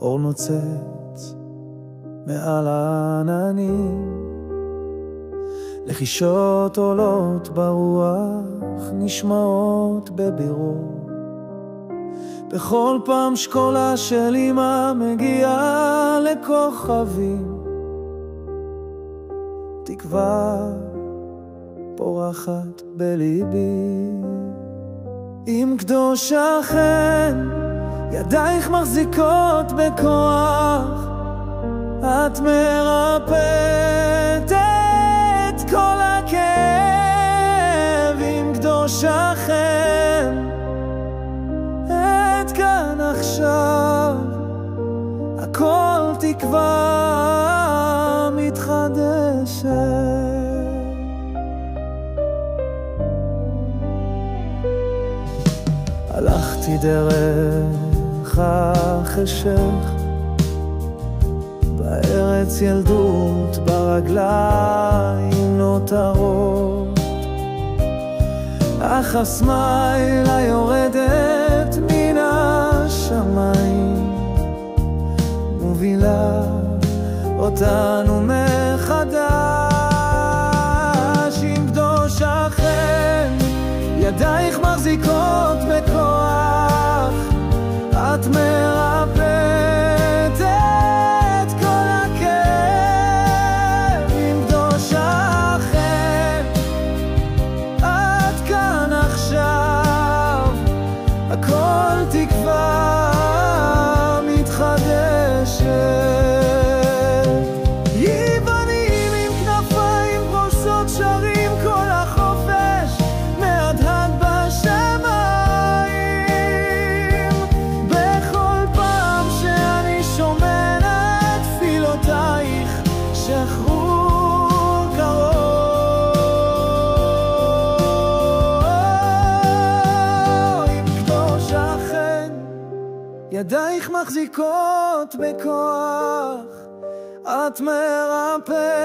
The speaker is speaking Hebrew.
אור נוצץ מעל העננים, לחישות עולות ברוח, נשמעות בבירור. בכל פעם שקולה של אמא מגיעה לכוכבים, תקווה פורחת בליבי. עם קדוש החן ידייך מחזיקות בכוח, את מרפאת את כל הכאב. עם קדוש החן את כאן עכשיו, הכל תקווה מתחדשת. הלכתי דרך החשך, בארץ ילדות ברגליים נותרות, אך הסמיילה יורדת מן השמיים, מובילה אותנו מחדש. עם קדוש החן ידייך מחזיקות בכוח, את מרפאת את כל הכאב. עם קדוש החן את כאן עכשיו, הכל תקווה מתחדשת. יוונים עם כנפיים פרוסות שרים כל החופש, מהדהד בשמיים. בכל פעם שאני שומע את תפילותייך, שחרור קרוב. עם קדוש החן ידייך מחזיקות בכוח, את מרפאת